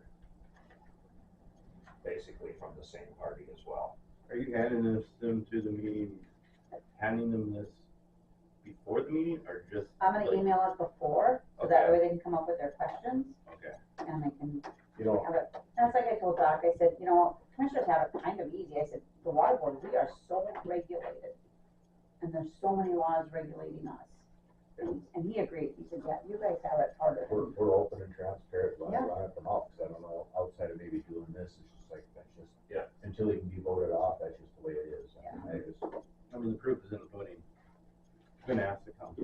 Basically from the same party as well. Are you handing them to the meeting, handing them this before the meeting, or just? I'm gonna email it before, so that way they can come up with their questions, Okay. and they can You know, have it. That's like I told Doc, I said, commissioners have it kind of easy. I said, the water board, we are so regulated, and there's so many laws regulating us. And he agreed, he said, yeah, you guys have it harder. we're open and transparent, but I Yeah. run it from out, because I don't know, outside of maybe doing this, it's just like, that's just, Yeah. until he can be voted off, that's just the way it is. I mean, the proof is in the pudding. I've been asked to come.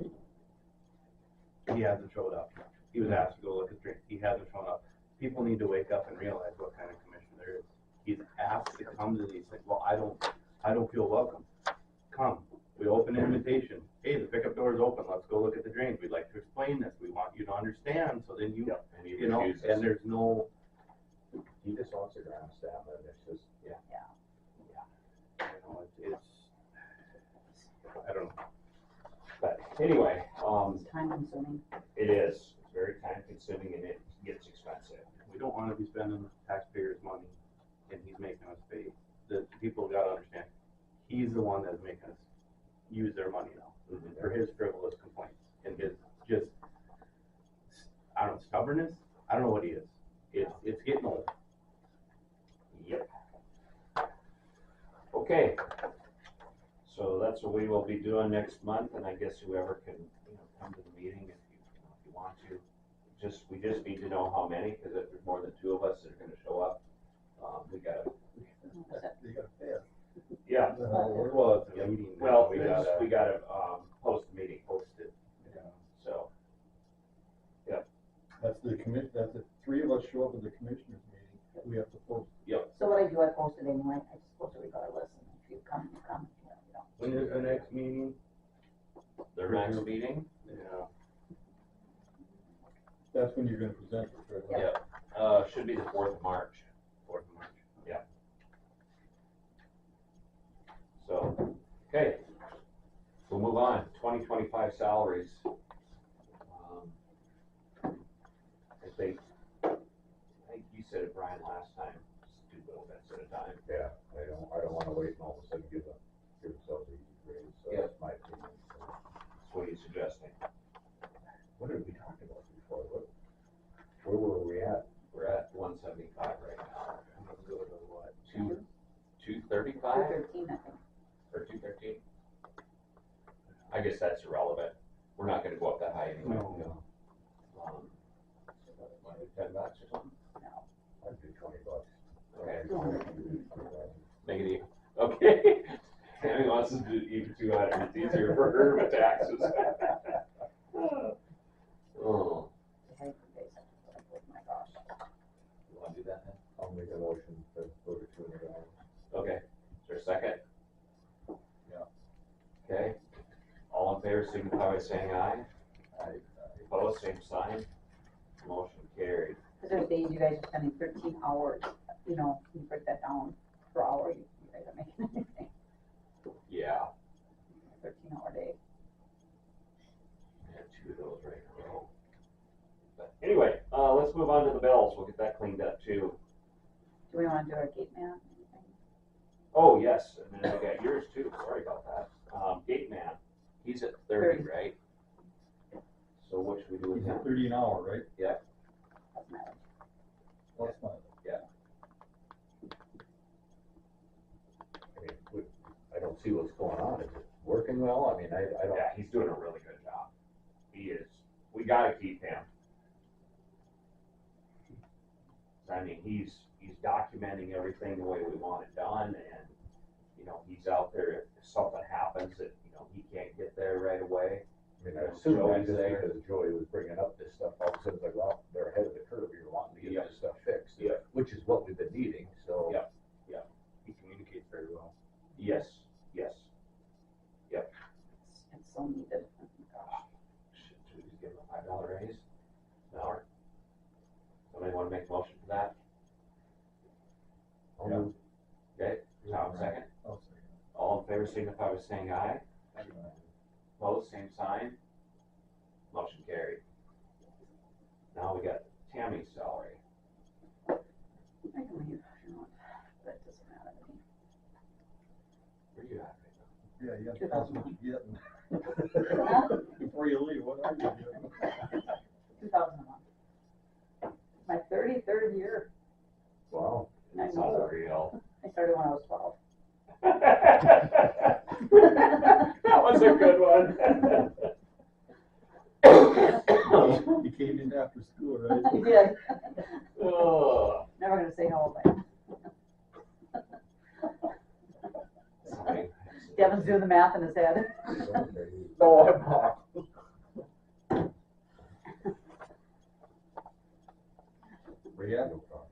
He hasn't showed up. He was asked to go look at drains. He hasn't shown up. People need to wake up and realize what kind of commission there is. He's asked to come to these things. Well, I don't I don't feel welcome. Come, we open an invitation. Hey, the pickup door is open. Let's go look at the drains. We'd like to explain this. We want you to understand. So then you, And he you know, refuses. and there's no, He just wants a grandstand, and it's just, you know, I don't know. But anyway, It's time consuming. it is, it's very time consuming and it gets expensive. We don't wanna be spending taxpayers' money and he's making us pay. The people gotta understand, he's the one that's making us use their money now for his frivolous complaints and his just, I don't know, stubbornness? I don't know what he is. It's getting old. Yep. Okay. So that's what we will be doing next month, and I guess whoever can, come to the meeting if you want to. We just need to know how many, because if there's more than 2 of us that are gonna show up, we gotta, You gotta pay us. yeah. Well, it's a meeting. Well, We we gotta, gotta, post the meeting, post it. so, That's the 3 of us show up at the commissioners meeting, we have to post. So what I do, I post it anyway, I just post it regardless, and if you come, you come, if you don't. When is the next meeting? their next meeting, Yeah. That's when you're gonna present it, right? should be the 4th of March. 4th of March. So, okay, we'll move on, 2025 salaries. I think you said it, Brian, last time, just do little bits at a time. yeah, I don't wanna wait and all of a sudden give ourselves a raise, so Yeah. that's my opinion. So, What are you suggesting? what did we talk about before? Where were we at? We're at 175 right now. I'm gonna go to what? 235 13, I think. or 213? I guess that's irrelevant. We're not gonna go up that high anyway. No. Wanna do $10 or something? I'd do $20. Okay. Make it even. Okay. Tammy wants to do even 200. It's easier for her with taxes. Oh, Oh my gosh. you wanna do that then? I'll make a motion to go to $200. Okay. Is there a second? Yeah. Okay. All in favor, signify by saying aye. Aye. Opposed, same sign. Motion carried. Cause there's days you guys are spending 13 hours, you break that down per hour, you guys are making anything, Yeah. 13-hour day. I had 2 of those right in a row. But anyway, let's move on to the bills. We'll get that cleaned up too. Do we wanna do our gate man? Oh, yes, and then I got yours too. Sorry about that. Gate man, he's at 30, right? So what should we do with He's him? at 30 an hour, right? Doesn't matter. Plus my, I mean, I don't see what's going on. Is it working well? I mean, I don't. Yeah, he's doing a really good job. He is. We gotta keep him. I mean, he's documenting everything the way we want it done, and, he's out there if something happens that, he can't get there right away. I mean, I assume that Joey's just there. because Joey was bringing up this stuff, all of a sudden it's like, well, they're ahead of the curve, you're wanting to get Yep. this stuff fixed. Yep. Which is what we've been needing, so. Yep. He communicates very well. Yes, yes. It's so needed. Oh my gosh. Should we just give him a $5 raise? An hour? Somebody wanna make a motion for that? I'll move. Okay, Tom, second. I'll say, All in favor, signify by saying aye. Opposed, same sign. Motion carried. Now we got Tammy's salary. I can leave if you want, but it doesn't matter to me. Where you at right yeah, you have to tell us what you're getting. Before you leave, what are you getting? 2001. My 33rd year. Wow. now? It's unreal. I started when I was 12. That was a good one. You came in after school, right? I did. Oh, Never gonna say how old I am. somebody- Devin's doing the math in his head. No, I'm not. We had no problem.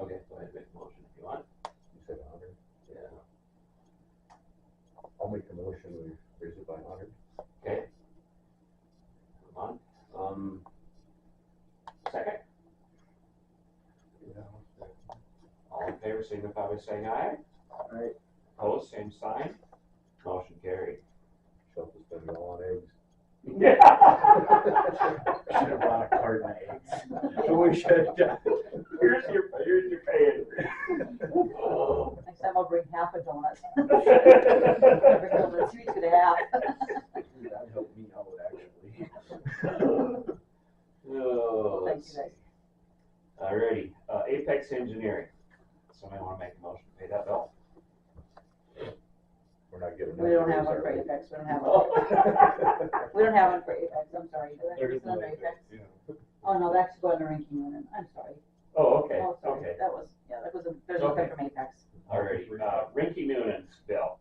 Okay, go ahead, make a motion if you want. You said 100? make a motion, we raise it by 100. Okay. Come on. Second, all in favor, signify by saying aye. Aye. Opposed, same sign. Motion carried. Shove this thing all on eggs. Yeah. Should have bought a carton of eggs. So we should have done. Here's your pay. Oh. Next time I'll bring half a donut. Every donut's each and a half. That helped me out, actually. Oh, Thank let's you, guys. see. Alrighty, Apex Engineering. Somebody wanna make a motion to pay that bill? We're not giving. We don't have one for Apex, we don't have one. We don't have one for Apex, I'm sorry. There is It's under no Apex. yeah. Oh, no, that's going to Ranking Union, I'm sorry. Oh, okay, Oh, sorry. okay. That was, there's nothing Okay. from Apex. Alrighty, Rinky Noonan's bill,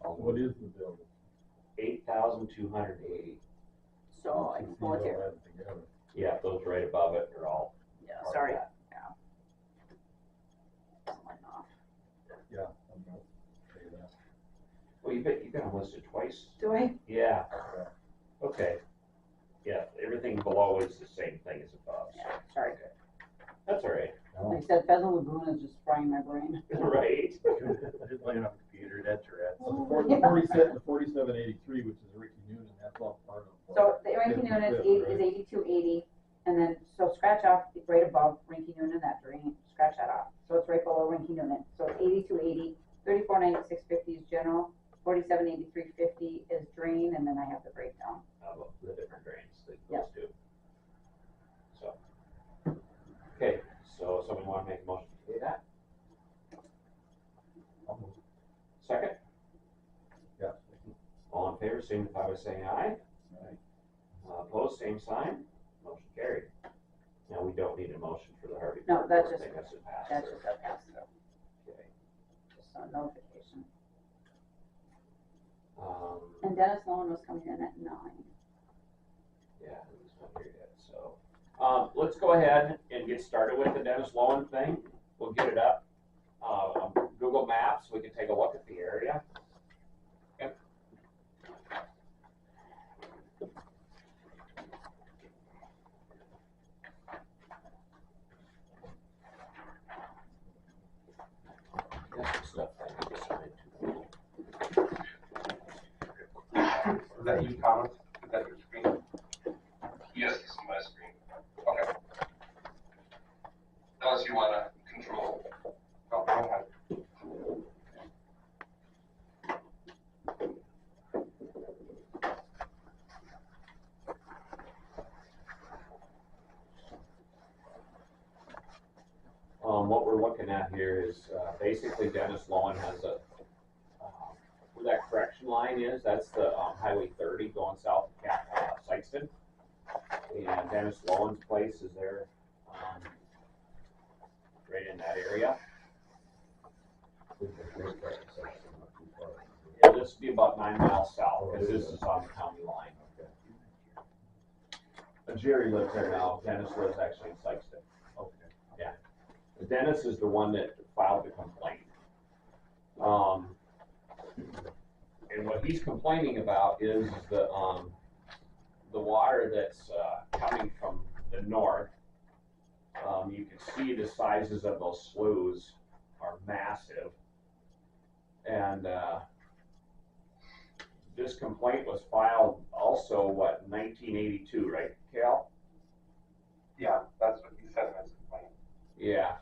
What is the bill? $8,280. So I can pull it here. Yeah, those right above it are all. Yeah, part of sorry. that. Something off. Yeah. I'm not pay that. Well, you got them listed twice. Do I? Yeah. Okay. Yeah, everything below is the same thing as above. Yeah, sorry. That's all right. Like I said, Pheasant Lagoon is just frying my brain. Right. Just playing on the computer, that's right. The 4783, which is Ricky Noonan, that's all part of. So the Ranking Union is 8280, and then, so scratch off right above Ranking Union, that drain, scratch that off. So it's right below Ranking Union. So it's 8280, 3496.50 is general, 4783.50 is drain, and then I have the breakdown. The different drains that Yep. those do. So, okay, so somebody want to make a motion to pay that? Second? Yeah. All in favor, signify by saying aye. Right. Opposed, same sign. Motion carried. Now, we don't need a motion for the Harvey. No, Park that's Board just- thing, that's a pass That's through. just a pass through, Okay. just a notification. Um, And Dennis Lowen was coming in at 9. yeah, this one here yet, so. Let's go ahead and get started with the Dennis Lowen thing. We'll get it up. On Google Maps, we can take a look at the area. Yep. Got some stuff I need to sign too. Is that you, Thomas? Is that your screen? Yes, this is my screen. Okay. Unless you want to control. No, go ahead. What we're looking at here is basically Dennis Lowen has a, where that correction line is, that's the Highway 30 going south of Sykeston. And Dennis Lowen's place is there, right in that area. Yeah, this would be about 9 miles south, because this is on the county line. Jerry lives there now, Dennis lives actually in Sykeston. Okay. Yeah. Dennis is the one that filed the complaint. And what he's complaining about is the water that's coming from the north. You can see the sizes of those sloughs are massive. And this complaint was filed also, what, 1982, right, Cal? Yeah, that's what he said in his complaint. Yeah.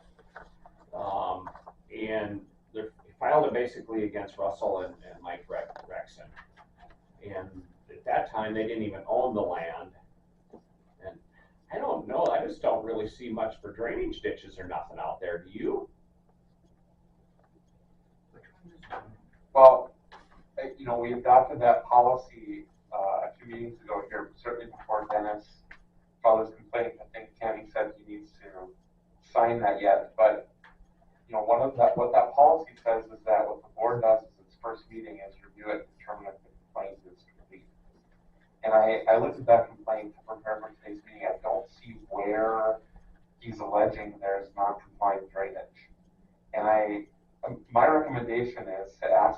And they filed it basically against Russell and Mike Rexon. And at that time, they didn't even own the land. And I don't know, I just don't really see much for drainage ditches or nothing out there, do you? Well, you know, we adopted that policy a few meetings ago here, certainly before Dennis filed his complaint. I think Tammy said he needs to sign that yet, but you know, what that policy says is that what the board does is its first meeting is review it and determine if the complaint is complete. And I looked at that complaint to prepare for today's meeting. I don't see where he's alleging there's non-compliant drainage. And my recommendation is to ask